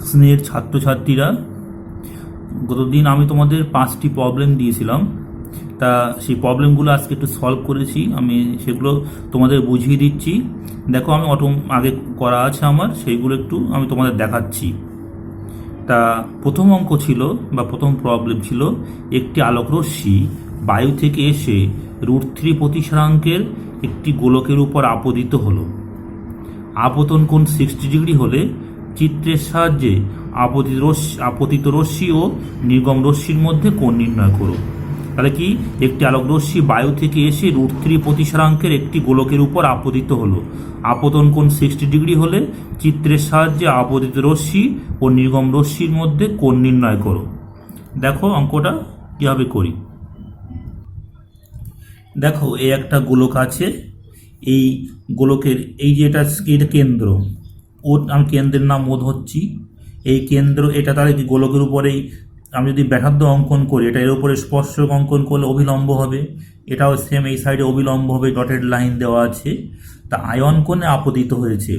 স্নেহের ছাত্রছাত্রীরা, গতদিন আমি তোমাদের 5টি প্রবলেম দিয়েছিলাম। তা সেই প্রবলেমগুলো আজকে একটু সলভ করেছি, আমি সেগুলো তোমাদের বুঝিয়ে দিচ্ছি। দেখো, আমি আগে করা আছে আমার, সেইগুলো একটু আমি তোমাদের দেখাচ্ছি। তা প্রথম অঙ্ক ছিল বা প্রথম প্রবলেম ছিল, একটি আলোকরশ্মি বায়ু থেকে এসে √3 প্রতিসরাঙ্কের একটি গোলকের উপর আপতিত হলো। আপতন কোণ 60 ডিগ্রি হলে চিত্রের সাহায্যে আপতিত রশ্মি ও নির্গম রশ্মির মধ্যে কোণ নির্ণয় করো। তাহলে কি, একটি আলোকরশ্মি বায়ু থেকে এসে √3 প্রতিসরাঙ্কের একটি গোলকের উপর আপতিত হলো। আপতন কোণ 60 ডিগ্রি হলে চিত্রের সাহায্যে আপতিত রশ্মি ও নির্গম রশ্মির মধ্যে কোণ নির্ণয় করো। দেখো অঙ্কটা কীভাবে করি। দেখো, এই একটা গোলক আছে, এই গোলকের এই যে এটা কেন্দ্র, আমি কেন্দ্রের নাম ও ধরছি। এই কেন্দ্র এটা, তাহলে কি গোলকের উপরেই আমি যদি ব্যাসার্ধ অঙ্কন করি, এটা এর উপরে স্পর্শক অঙ্কন করলে অভিলম্ব হবে, এটাও সেম এই সাইডে অভিলম্ব হবে, ডটেড লাইন দেওয়া আছে। তা আয়ন কোণে আপতিত হয়েছে,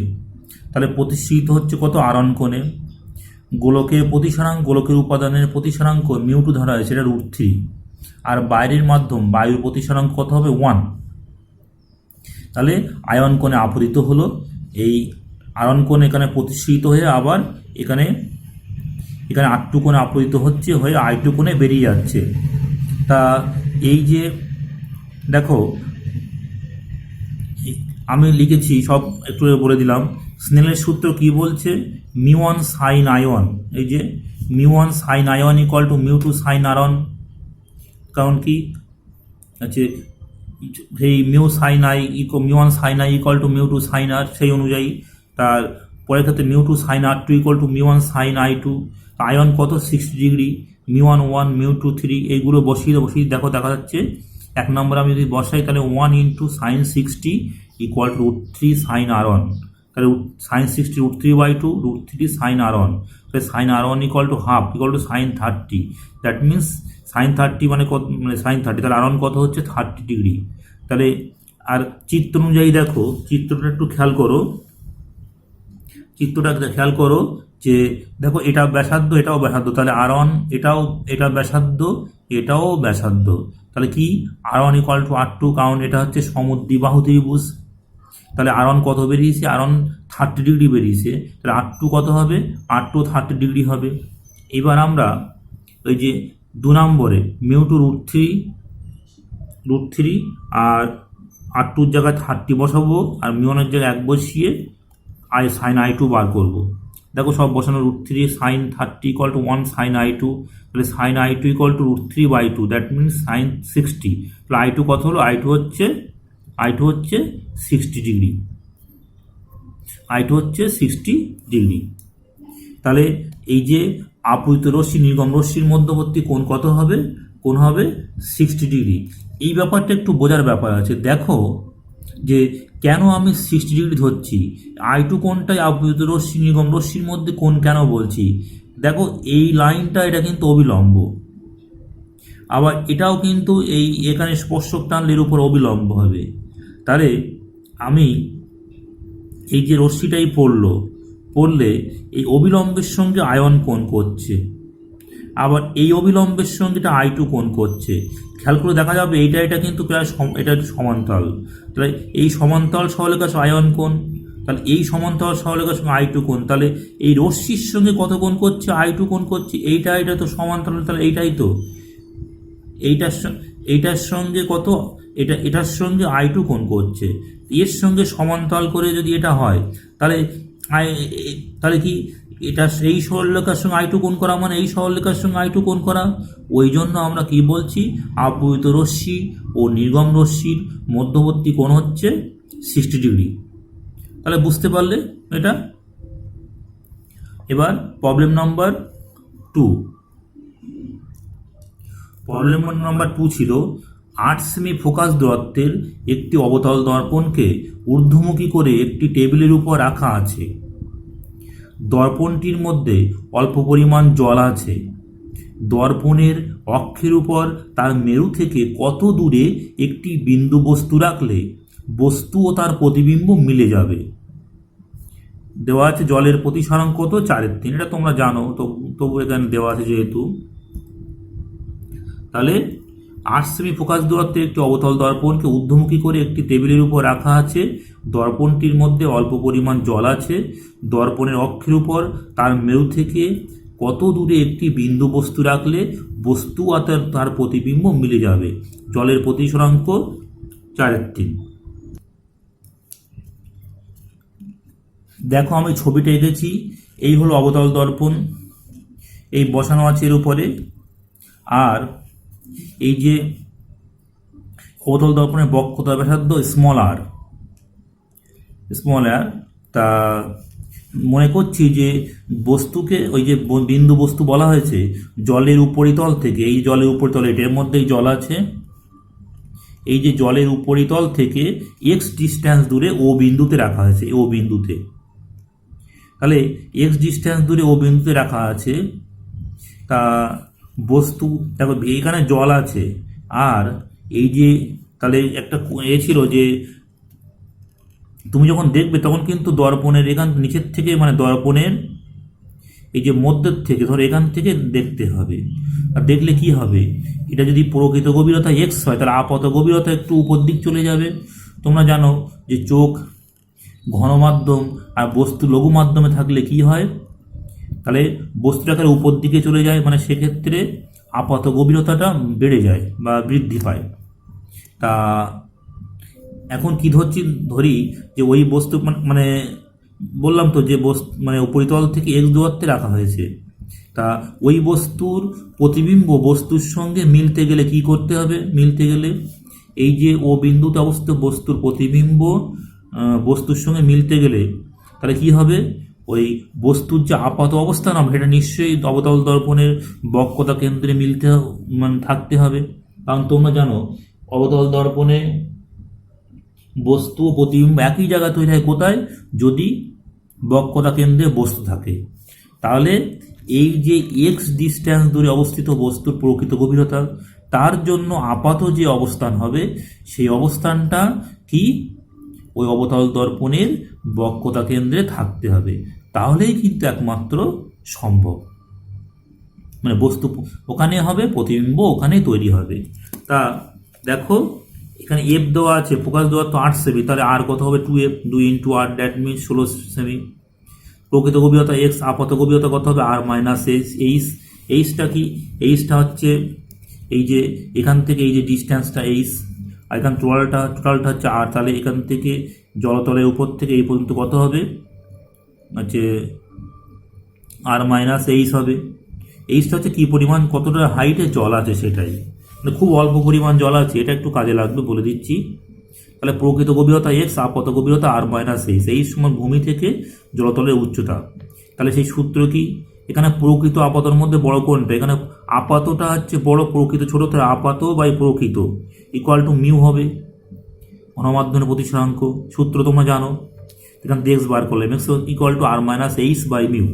তাহলে প্রতিষ্ঠিত হচ্ছে কত, আরণ কোণে। গোলকের প্রতিসরাঙ্ক, গোলকের উপাদানের প্রতিসরাঙ্ক μ2 ধরা হয়েছে, এটা √3। আর বাইরের মাধ্যম বায়ুর প্রতিসরাঙ্ক কত হবে, 1। তাহলে আয়ন কোণে আপতিত হলো, এই আয়ন কোণ এখানে প্রতিষ্ঠিত হয়ে আবার এখানে R2 কোণে আপতিত হচ্ছে, হয়ে I2 কোণে বেরিয়ে যাচ্ছে। তা এই যে দেখো, আমি লিখেছি সব একটু বলে দিলাম। স্নেলের সূত্র কি বলছে, μ1 sin I1, এই যে μ1 sin I1 = μ2 sin R1। কারণ কি আছে, সেই μ1 sin I = μ2 sin R, সেই অনুযায়ী তার পরের ক্ষেত্রে μ2 sin R2 = μ1 sin I2। Ion কত, 60 ডিগ্রি, μ1 1, μ2 3, এইগুলো বসিয়ে দেখো দেখা যাচ্ছে। 1 নম্বর আমি যদি বসাই, তাহলে 1 × sin 60 = √3 sin R1। তাহলে sin 60 √3/2, √3 sin R1। তাহলে sin R1 = half, sin 30। That means sin 30 মানে কত, মানে sin 30, তাহলে R1 কত হচ্ছে, 30 ডিগ্রি। তাহলে আর চিত্র অনুযায়ী দেখো, চিত্রটা একটু খেয়াল করো, যে দেখো এটা ব্যাসার্ধ, এটাও ব্যাসার্ধ, তাহলে R1 এটা ব্যাসার্ধ, এটাও ব্যাসার্ধ। তাহলে কি, R1 = R2, কারণ এটা হচ্ছে সমদ্বিবাহু ত্রিভুজ। তাহলে R1 কত বেরিয়েছে, R1 30 ডিগ্রি বেরিয়েছে, তাহলে R2 কত হবে, R2 30 ডিগ্রি হবে। এবার আমরা ওই যে 2 নম্বরে μ2 √3 আর R2 এর জায়গায় 30 বসাবো, আর μ1 এর জায়গায় 1 বসিয়ে sin I2 বার করব। দেখো সব বসানো, √3 sin 30 = 1 sin I2, তাহলে sin I2 = √3/2, that means sin 60। তাহলে I2 কত হলো, I2 হচ্ছে 60 ডিগ্রি, I2 হচ্ছে 60 ডিগ্রি। তাহলে এই যে আপতিত রশ্মি নির্গম রশ্মির মধ্যবর্তী কোণ কত হবে, কোণ হবে 60 ডিগ্রি। এই ব্যাপারটা একটু বোঝার ব্যাপার আছে। দেখো যে কেন আমি 60 ডিগ্রি ধরছি, I2 কোণটাই আপতিত রশ্মি নির্গম রশ্মির মধ্যে কোণ কেন বলছি। দেখো এই লাইনটা, এটা কিন্তু অবিলম্ব, আবার এটাও কিন্তু এখানে স্পর্শক টানলে এর উপর অবিলম্ব হবে। তাহলে আমি এই যে রশ্মিটাই পড়লে এই অবিলম্বের সঙ্গে আয়ন কোণ করছে, আবার এই অবিলম্বের সঙ্গে এটা I2 কোণ করছে। খেয়াল করে দেখা যাবে এটা কিন্তু প্রায় এটা সমান্তরাল। তাহলে এই সমান্তরাল সরলরেখার আয়ন কোণ, তাহলে এই সমান্তরাল সরলরেখার সঙ্গে I2 কোণ, তাহলে এই রশ্মির সঙ্গে কত কোণ করছে, I2 কোণ করছে। এটা তো সমান্তরাল, তাহলে এইটাই তো, এইটার সঙ্গে কত, এটার সঙ্গে I2 কোণ করছে। এর সঙ্গে সমান্তরাল করে যদি এটা হয়, তাহলে কি, এটা এই সরলরেখার সঙ্গে I2 কোণ করা মানে এই সরলরেখার সঙ্গে I2 কোণ করা। ওই জন্য আমরা কি বলছি, আপতিত রশ্মি ও নির্গম রশ্মির মধ্যবর্তী কোণ হচ্ছে 60 ডিগ্রি। তাহলে বুঝতে পারলে এটা। এবার প্রবলেম নাম্বার 2। প্রবলেম নাম্বার 2 ছিল, 8 সেমি ফোকাস দূরত্বের একটি অবতল দর্পণকে ঊর্ধ্বমুখী করে একটি টেবিলের উপর রাখা আছে। দর্পণটির মধ্যে অল্প পরিমাণ জল আছে। দর্পণের অক্ষের উপর তার মেরু থেকে কত দূরে একটি বিন্দু বস্তু রাখলে বস্তু ও তার প্রতিবিম্ব মিলে যাবে। দেওয়া আছে জলের প্রতিসরাঙ্ক কত 4/3, এটা তোমরা জানো, তো তবু এখানে দেওয়া আছে যেহেতু। তাহলে 8 সেমি ফোকাস দূরত্বের একটি অবতল দর্পণকে ঊর্ধ্বমুখী করে একটি টেবিলের উপর রাখা আছে। দর্পণটির মধ্যে অল্প পরিমাণ জল আছে। দর্পণের অক্ষের উপর তার মেরু থেকে কত দূরে একটি বিন্দু বস্তু রাখলে বস্তু আর তার প্রতিবিম্ব মিলে যাবে? জলের প্রতিসরাঙ্ক 4/3। দেখো আমি ছবিটা এঁকেছি, এই হলো অবতল দর্পণ, এই বসানো আছে এর উপরে। আর এই যে অবতল দর্পণের বক্রতা ব্যাসার্ধ স্মল আর, তা মনে করছি যে বস্তুকে ওই যে বিন্দু বস্তু বলা হয়েছে জলের উপরিতল থেকে, এই জলের উপরিতল এটার মধ্যেই জল আছে, এই যে জলের উপরিতল থেকে এক্স ডিস্ট্যান্স দূরে ও বিন্দুতে রাখা হয়েছে, ও বিন্দুতে। তাহলে এক্স ডিস্ট্যান্স দূরে ও বিন্দুতে রাখা আছে। তা বস্তু দেখো এইখানে জল আছে, আর এই যে তাহলে একটা ছিল যে তুমি যখন দেখবে তখন কিন্তু দর্পণের এখান নিচের থেকে, মানে দর্পণের এই যে মধ্যের থেকে, ধরো এখান থেকে দেখতে হবে। আর দেখলে কি হবে, এটা যদি প্রকৃত গভীরতা এক্স হয় তাহলে আপাত গভীরতা একটু উপর দিক চলে যাবে। তোমরা জানো যে চোখ ঘন মাধ্যম আর বস্তু লঘু মাধ্যমে থাকলে কি হয়, তাহলে বস্তুটাকে উপর দিকে চলে যায়, মানে সেক্ষেত্রে আপাত গভীরতাটা বেড়ে যায় বা বৃদ্ধি পায়। তা এখন কি ধরি যে ওই বস্তু মানে বললাম তো যে বস্তু মানে উপরিতল থেকে এক্স দূরত্বে রাখা হয়েছে। তা ওই বস্তুর প্রতিবিম্ব বস্তুর সঙ্গে মিলতে গেলে কি করতে হবে? মিলতে গেলে এই যে ও বিন্দুতে অবস্থিত বস্তুর প্রতিবিম্ব বস্তুর সঙ্গে মিলতে গেলে তাহলে কি হবে, ওই বস্তুর যে আপাত অবস্থান হবে সেটা নিশ্চয়ই অবতল দর্পণের বক্রতা কেন্দ্রে মিলতে মানে থাকতে হবে। কারণ তোমরা জানো অবতল দর্পণে বস্তু ও প্রতিবিম্ব একই জায়গায় তৈরি হয় কোথায়? যদি বক্রতা কেন্দ্রে বস্তু থাকে। তাহলে এই যে এক্স ডিস্ট্যান্স দূরে অবস্থিত বস্তুর প্রকৃত গভীরতা, তার জন্য আপাত যে অবস্থান হবে সেই অবস্থানটা কি ওই অবতল দর্পণের বক্রতা কেন্দ্রে থাকতে হবে। তাহলেই কিন্তু একমাত্র সম্ভব, মানে বস্তু ওখানে হবে, প্রতিবিম্ব ওখানে তৈরি হবে। তা দেখো এখানে এফ দেওয়া আছে, ফোকাস দেওয়া তো 8 সেমি, তাহলে আর কত হবে 2f, 2 into r, that means 16 সেমি। প্রকৃত গভীরতা এক্স, আপাত গভীরতা কত হবে আর মাইনাস এইচ। এইচটা কি? এইচটা হচ্ছে এই যে এখান থেকে এই যে ডিস্ট্যান্সটা এইচ, আর এখান টোটালটা হচ্ছে আর। তাহলে এখান থেকে জলতলের উপর থেকে এই পর্যন্ত কত হবে, হচ্ছে আর মাইনাস এইচ হবে। এইচটা হচ্ছে কী পরিমাণ, কতটা হাইটে জল আছে সেটাই, মানে খুব অল্প পরিমাণ জল আছে, এটা একটু কাজে লাগবে বলে দিচ্ছি। তাহলে প্রকৃত গভীরতা এক্স, আপাত গভীরতা আর মাইনাস এইচ। এই সময় ভূমি থেকে জলতলের উচ্চতা। তাহলে সেই সূত্র কি, এখানে প্রকৃত আপাতর মধ্যে বড় কোনটা? এখানে আপাতটা হচ্ছে বড়, প্রকৃত ছোট, তাহলে আপাত বাই প্রকৃত ইকুয়াল টু মিউ হবে, গণমাধ্যমের প্রতিসরাঙ্ক সূত্র তোমরা জানো। এখান থেকে এক্স বার করলে x equal to R minus H by mu.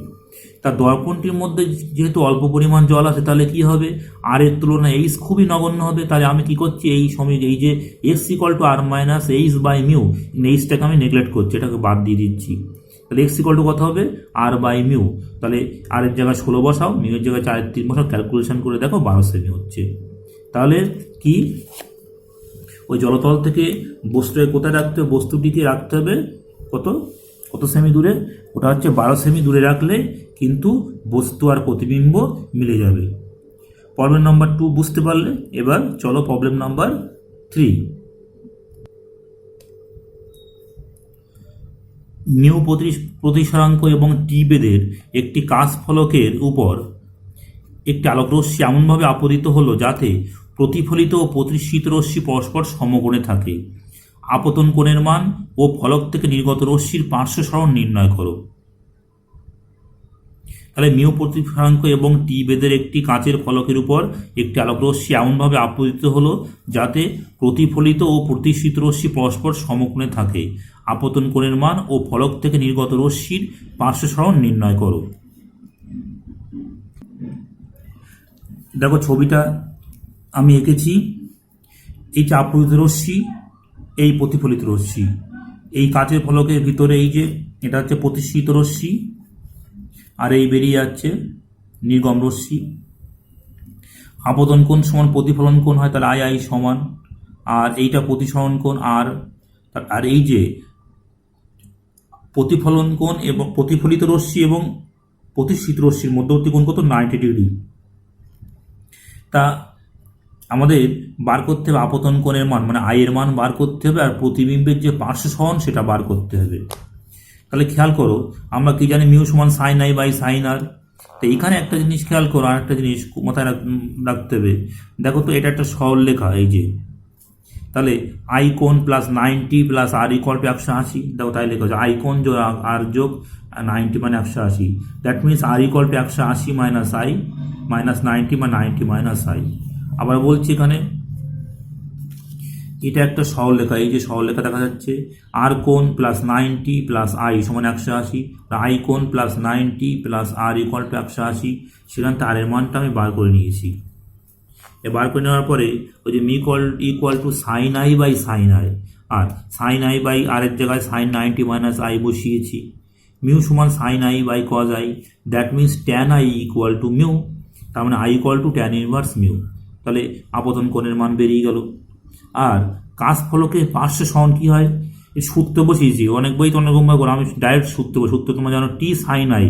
তার দর্পণটির মধ্যে যেহেতু অল্প পরিমাণ জল আছে তাহলে কি হবে, আর এর তুলনায় এইচ খুবই নগণ্য হবে। তাহলে আমি কি করছি, এই সময় এই যে X equal to R minus H by mu, এইচটাকে আমি নেগলেক্ট করছি, এটাকে বাদ দিয়ে দিচ্ছি। তাহলে এক্স ইকুয়াল টু কত হবে, আর বাই মিউ। তাহলে আর এর জায়গায় 16 বসাও, মিউর জায়গায় 4/3 বসাও, ক্যালকুলেশন করে দেখো 12 সেমি হচ্ছে। তাহলে কি ওই জলতল থেকে বস্তুকে কোথায় রাখতে হবে, বস্তুটিকে রাখতে হবে কত সেমি দূরে, ওটা হচ্ছে 12 সেমি দূরে রাখলে কিন্তু বস্তু আর প্রতিবিম্ব মিলে যাবে। প্রবলেম নাম্বার 2 বুঝতে পারলে। এবার চলো প্রবলেম নাম্বার 3। মিউ প্রতিসরাঙ্ক এবং টি বেদের একটি কাচ ফলকের উপর একটি আলোকরশ্মি এমনভাবে আপতিত হলো যাতে প্রতিফলিত ও প্রতিসৃত রশ্মি পরস্পর সমকোণে থাকে। আপতন কোণের মান ও ফলক থেকে নির্গত রশ্মির পার্শ্ব সরণ নির্ণয় করো। তাহলে মিউ প্রতিসরাঙ্ক এবং টি বেদের একটি কাচের ফলকের উপর একটি আলোকরশ্মি এমনভাবে আপতিত হলো যাতে প্রতিফলিত ও প্রতিসৃত রশ্মি পরস্পর সমকোণে থাকে। আপতন কোণের মান ও ফলক থেকে নির্গত রশ্মির পার্শ্ব সরণ নির্ণয় করো। দেখো ছবিটা আমি এঁকেছি, এই যে আপতিত রশ্মি, এই প্রতিফলিত রশ্মি, এই কাচের ফলকের ভিতরে এই যে এটা হচ্ছে প্রতিষ্ঠিত রশ্মি, আর এই বেরিয়ে যাচ্ছে নির্গম রশ্মি। আপতন কোণ সমান প্রতিফলন কোণ হয়, তাহলে আই আই সমান, আর এইটা প্রতিসরণ কোণ আর এই যে প্রতিফলন কোণ এবং প্রতিফলিত রশ্মি এবং প্রতিষ্ঠিত রশ্মির মধ্যবর্তী কোণ কত, 90 ডিগ্রি। তা আমাদের বার করতে হবে আপতন কোণের মান, মানে আই এর মান বার করতে হবে, আর প্রতিবিম্বের যে পার্শ্ব সহন সেটা বার করতে হবে। তাহলে খেয়াল করো, আমরা কি জানি মিউ সমান সাইন আই বাই সাইন আর। তো এইখানে একটা জিনিস খেয়াল করো, আর একটা জিনিস মাথায় রাখতে হবে। দেখো তো, এটা একটা সরল লেখা, এই যে তাহলে আই কোণ plus 90 plus r equal to 180। দেখো তাই লেখা হচ্ছে আই কোণ যোগ আর যোগ 90 মানে 180। That means r equal to 180 minus i minus 90 বা 90 মাইনাস আই। আবার বলছি, এখানে এটা একটা সরলরেখা, এই যে সরলরেখা দেখা যাচ্ছে, আর কোণ প্লাস 90 প্লাস আই সমান 180, আই কোণ plus 90 plus r equal to 180। সেখান থেকে আর এর মানটা আমি বার করে নিয়েছি। বার করে নেওয়ার পরে ওই যে mu equal to sine I by sine I, আর সাইন আই বাই আর এর জায়গায় সাইন 90 মাইনাস আই বসিয়েছি। মিউ সমান sine I by cos I, that means tan I equal to mu, তার মানে I equal to tan inverse mu. তাহলে আপতন কোণের মান বেরিয়ে গেল। আর কাজ ফলকের পার্শ্ব সহন কী হয়, এই সূত্র বসিয়েছি, অনেক বই তো অনেকবার করে, আমি ডাইরেক্ট সূত্র তোমরা জানো, T sine I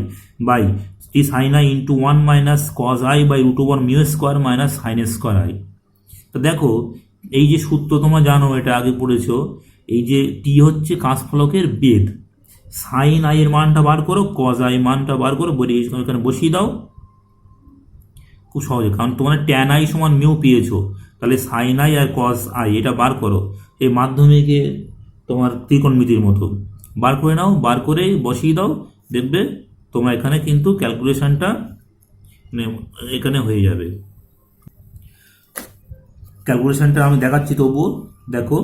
by T sine I into 1 minus cos I by root over mu square minus sine square I. তো দেখো, এই যে সূত্র তোমরা জানো, এটা আগে পড়েছো, এই যে টি হচ্ছে কাজ ফলকের বেদ, সাইন আই এর মানটা বার করো, কজ আই মানটা বার করো, এখানে বসিয়ে দাও। খুব সহজে, কারণ তোমার ট্যান আই সমান মিউ পেয়েছো, তাহলে সাইন আই আর কজ আই এটা বার করো। এই মাধ্যমিকে তোমার ত্রিকোণমিতির মতো বার করে নাও, বার করে বসিয়ে দাও, দেখবে তোমার এখানে কিন্তু ক্যালকুলেশনটা এখানে হয়ে যাবে। ক্যালকুলেশনটা আমি দেখাচ্ছি তবুও, দেখো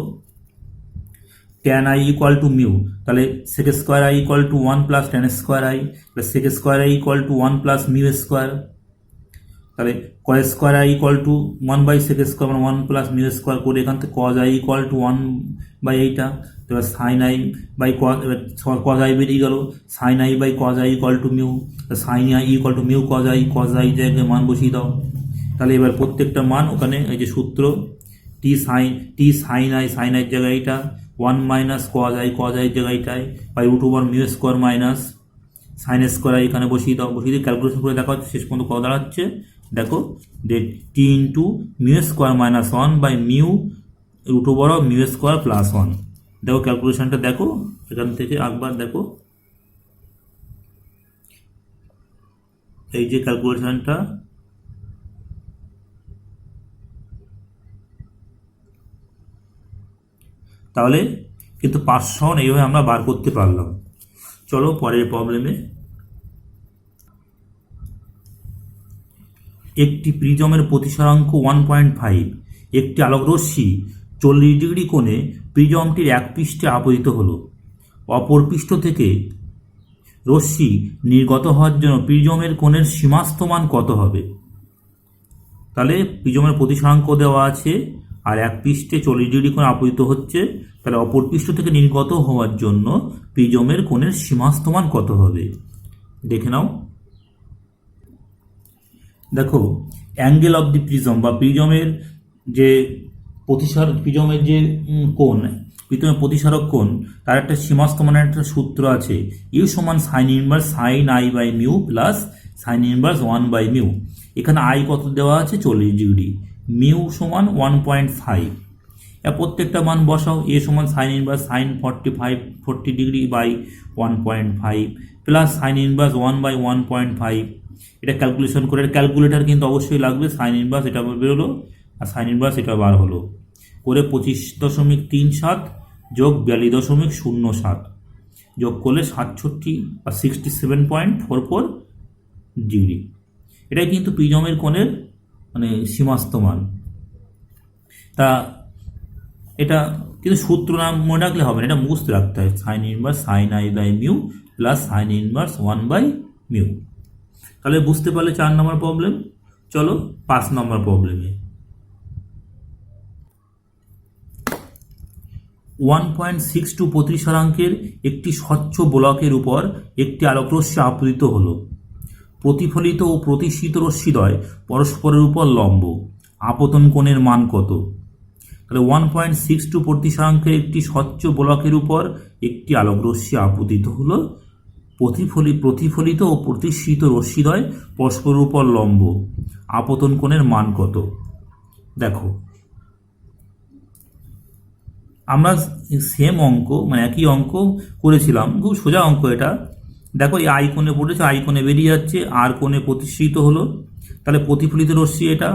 tan I equal to mu, তাহলে sec square I equal to 1 plus tan square I, sec square I equal to 1 plus mu square, তাহলে cos square I equal to 1 by sec square, মানে 1 প্লাস মিউ স্কোয়ার করে এখান থেকে cos I equal to 1 by এইটা, এবার sine I by cos I বেরিয়ে গেল, sine I by cos I equal to mu, sign i equal to mu cos i জায়গায় মান বসিয়ে দাও। তাহলে এবার প্রত্যেকটা মান ওখানে এই যে সূত্র টি সাইন আই জায়গায় এইটা, 1 মাইনাস কজ আই জায়গাটায় by root over mu square minus sine square i এখানে বসিয়ে দাও। বসিয়ে দিয়ে ক্যালকুলেশন করে দেখা হচ্ছে শেষ পর্যন্ত কত দাঁড়াচ্ছে, দেখো যে T into mu square minus 1 by mu root over of mu square plus 1। দেখো ক্যালকুলেশনটা দেখো, এখান থেকে একবার দেখো, এই যে ক্যালকুলেশনটা, তাহলে কিন্তু পার্শ্ব সহন এইভাবে আমরা বার করতে পারলাম। চলো পরের প্রবলেমে। একটি প্রিজমের প্রতিসরাঙ্ক 1.5, একটি আলোকরশ্মি 40 ডিগ্রি কোণে প্রিজমটির এক পৃষ্ঠে আপতিত হলো। অপর পৃষ্ঠ থেকে রশ্মি নির্গত হওয়ার জন্য প্রিজমের কোণের সীমাস্থ মান কত হবে? তাহলে প্রিজমের প্রতিসরাঙ্ক দেওয়া আছে, আর এক পৃষ্ঠে 40 ডিগ্রি কোণে আপতিত হচ্ছে, তাহলে অপর পৃষ্ঠ থেকে নির্গত হওয়ার জন্য প্রিজমের কোণের সীমাস্থ মান কত হবে দেখে নাও। দেখো, অ্যাঙ্গেল অফ দি প্রিজম বা প্রিজমের যে প্রিজমের যে কোণ, প্রিজমের প্রতিসারক কোণ, তার একটা সীমাস্থ মানের একটা সূত্র আছে, ইউ সমান sine inverse sine I by mu plus sine inverse 1 by mu. এখানে আই কত দেওয়া আছে, 40 ডিগ্রি, মিউ সমান 1.5। প্রত্যেকটা মান বসাও, এ সমান sine inverse sine 40 degree by 1.5 plus sine inverse 1 by 1.5। এটা ক্যালকুলেশন করে, ক্যালকুলেটার কিন্তু অবশ্যই লাগবে। সাইন ইনভার্স এটা বেরোলো, আর সাইন ইনভার্স এটা বার হলো, করে 25.37 যোগ 42.07 যোগ করলে 67 বা 67.44 ডিগ্রি। এটাই কিন্তু প্রিজমের কোণের মানে সীমাস্থ মান। তা এটা কিন্তু সূত্র নাম মনে রাখলে হবে না, এটা মুখস্থ রাখতে হয়, sine inverse sine I by mu plus sine inverse 1 by mu. তাহলে বুঝতে পারলে 4 নম্বর প্রবলেম। চলো 5 নম্বর প্রবলেমে। 1.62 প্রতিসরাঙ্কের একটি স্বচ্ছ ব্লকের উপর একটি আলোকরশ্মি আপতিত হল। প্রতিফলিত ও প্রতিসৃত রশ্মিদ্বয় পরস্পরের উপর লম্ব। আপতন কোণের মান কত? তাহলে 1.62 প্রতিসরাঙ্কের একটি স্বচ্ছ ব্লকের উপর একটি আলোকরশ্মি আপতিত হলো। প্রতিফলিত ও প্রতিসৃত রশ্মিদ্বয় পরস্পরের উপর লম্ব। আপতন কোণের মান কত? দেখো, আমরা সেম অঙ্ক মানে একই অঙ্ক করেছিলাম, খুব সোজা অঙ্ক এটা। দেখো, এই আই কোণে পড়েছে, আই কোণে বেরিয়ে যাচ্ছে, আর কোণে প্রতিসৃত হলো। তাহলে প্রতিফলিত রশ্মি এটা,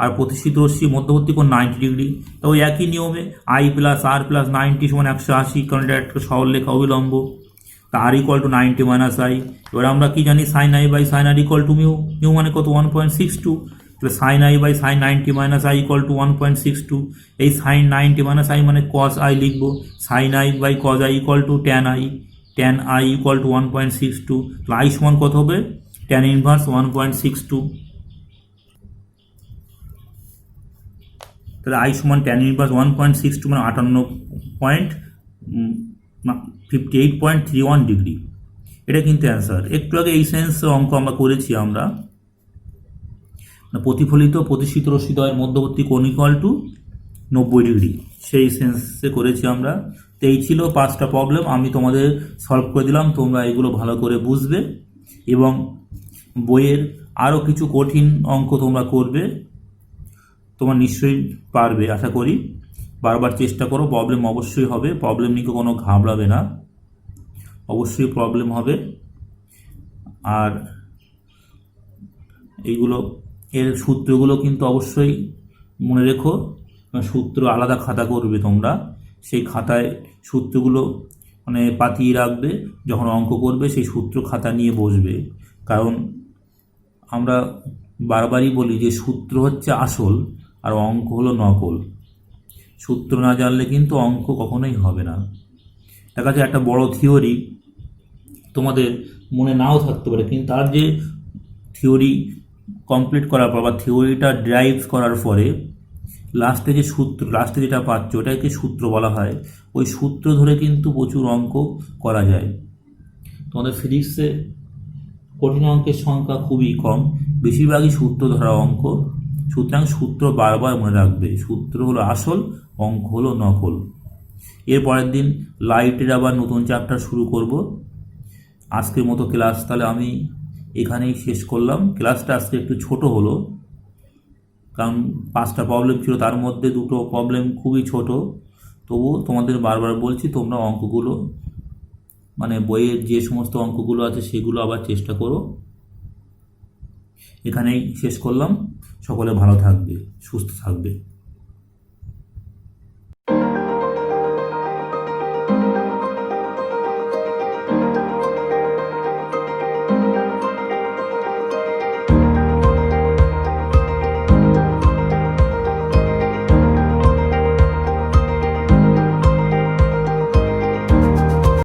আর প্রতিসৃত রশ্মি মধ্যবর্তী কোণ 90 ডিগ্রি। তো ওই একই নিয়মে আই প্লাস আর প্লাস 90 সমান 180, কারণ এটা একটা সরলরেখা অবিলম্ব। তা r equal to 90 minus i. এবার আমরা কি জানি, sine I by sine r equal to mu. Mu মানে কত? 1.62। তাহলে sine I by sine 90 minus i equal to 1.62। এই সাইন 90 মাইনাস আই মানে কস আই লিখবো। Sine I by cos i equal to tan i. Tan I equal to 1.62। তাহলে i সমান কত হবে? Tan inverse 1.62। তাহলে আই সমান ট্যান ইনভার্স 1.62 মানে 58.31 ডিগ্রি। এটা কিন্তু অ্যান্সার। একটু আগে এই সেন্সের অঙ্ক আমরা করেছি। আমরা প্রতিফলিত প্রতিসৃত রশ্মিদ্বয়ের মধ্যবর্তী কোণ ইকুয়াল টু 90 ডিগ্রি, সেই সেন্সে করেছি আমরা। তো এই ছিল 5টা প্রবলেম, আমি তোমাদের সলভ করে দিলাম। তোমরা এগুলো ভালো করে বুঝবে এবং বইয়ের আরও কিছু কঠিন অঙ্ক তোমরা করবে। তোমরা নিশ্চয়ই পারবে, আশা করি। বারবার চেষ্টা করো, প্রবলেম অবশ্যই হবে। প্রবলেম নিয়ে কোনো ঘাবড়াবে না, অবশ্যই প্রবলেম হবে। আর এইগুলো এর সূত্রগুলো কিন্তু অবশ্যই মনে রেখো। সূত্র আলাদা খাতা করবে তোমরা, সেই খাতায় সূত্রগুলো মানে পাতিয়ে রাখবে। যখন অঙ্ক করবে সেই সূত্র খাতা নিয়ে বসবে। কারণ আমরা বারবারই বলি যে সূত্র হচ্ছে আসল আর অঙ্ক হলো নকল। সূত্র না জানলে কিন্তু অঙ্ক কখনোই হবে না। দেখা যাচ্ছে একটা বড় থিওরি তোমাদের মনে নাও থাকতে পারে, কিন্তু তার যে থিওরি কমপ্লিট করার পর বা থিওরিটা ড্রাইভ করার পরে লাস্টে যে সূত্র, লাস্টে যেটা পাচ্ছ ওটাকে সূত্র বলা হয়। ওই সূত্র ধরে কিন্তু প্রচুর অঙ্ক করা যায়। তোমাদের ফিজিক্সে কঠিন অঙ্কের সংখ্যা খুবই কম, বেশিরভাগই সূত্র ধরা অঙ্ক। সুতরাং সূত্র বারবার মনে রাখবে। সূত্র হলো আসল, অঙ্ক হলো নকল। এর পরের দিন লাইটের আবার নতুন চ্যাপ্টার শুরু করব। আজকের মতো ক্লাস তাহলে আমি এখানেই শেষ করলাম। ক্লাসটা আজকে একটু ছোট হলো, কারণ 5টা প্রবলেম ছিল, তার মধ্যে 2টো প্রবলেম খুবই ছোট। তবুও তোমাদের বারবার বলছি, তোমরা অঙ্কগুলো মানে বইয়ের যে সমস্ত অঙ্কগুলো আছে সেগুলো আবার চেষ্টা করো। এখানেই শেষ করলাম। সকলে ভালো থাকবে, সুস্থ থাকবে।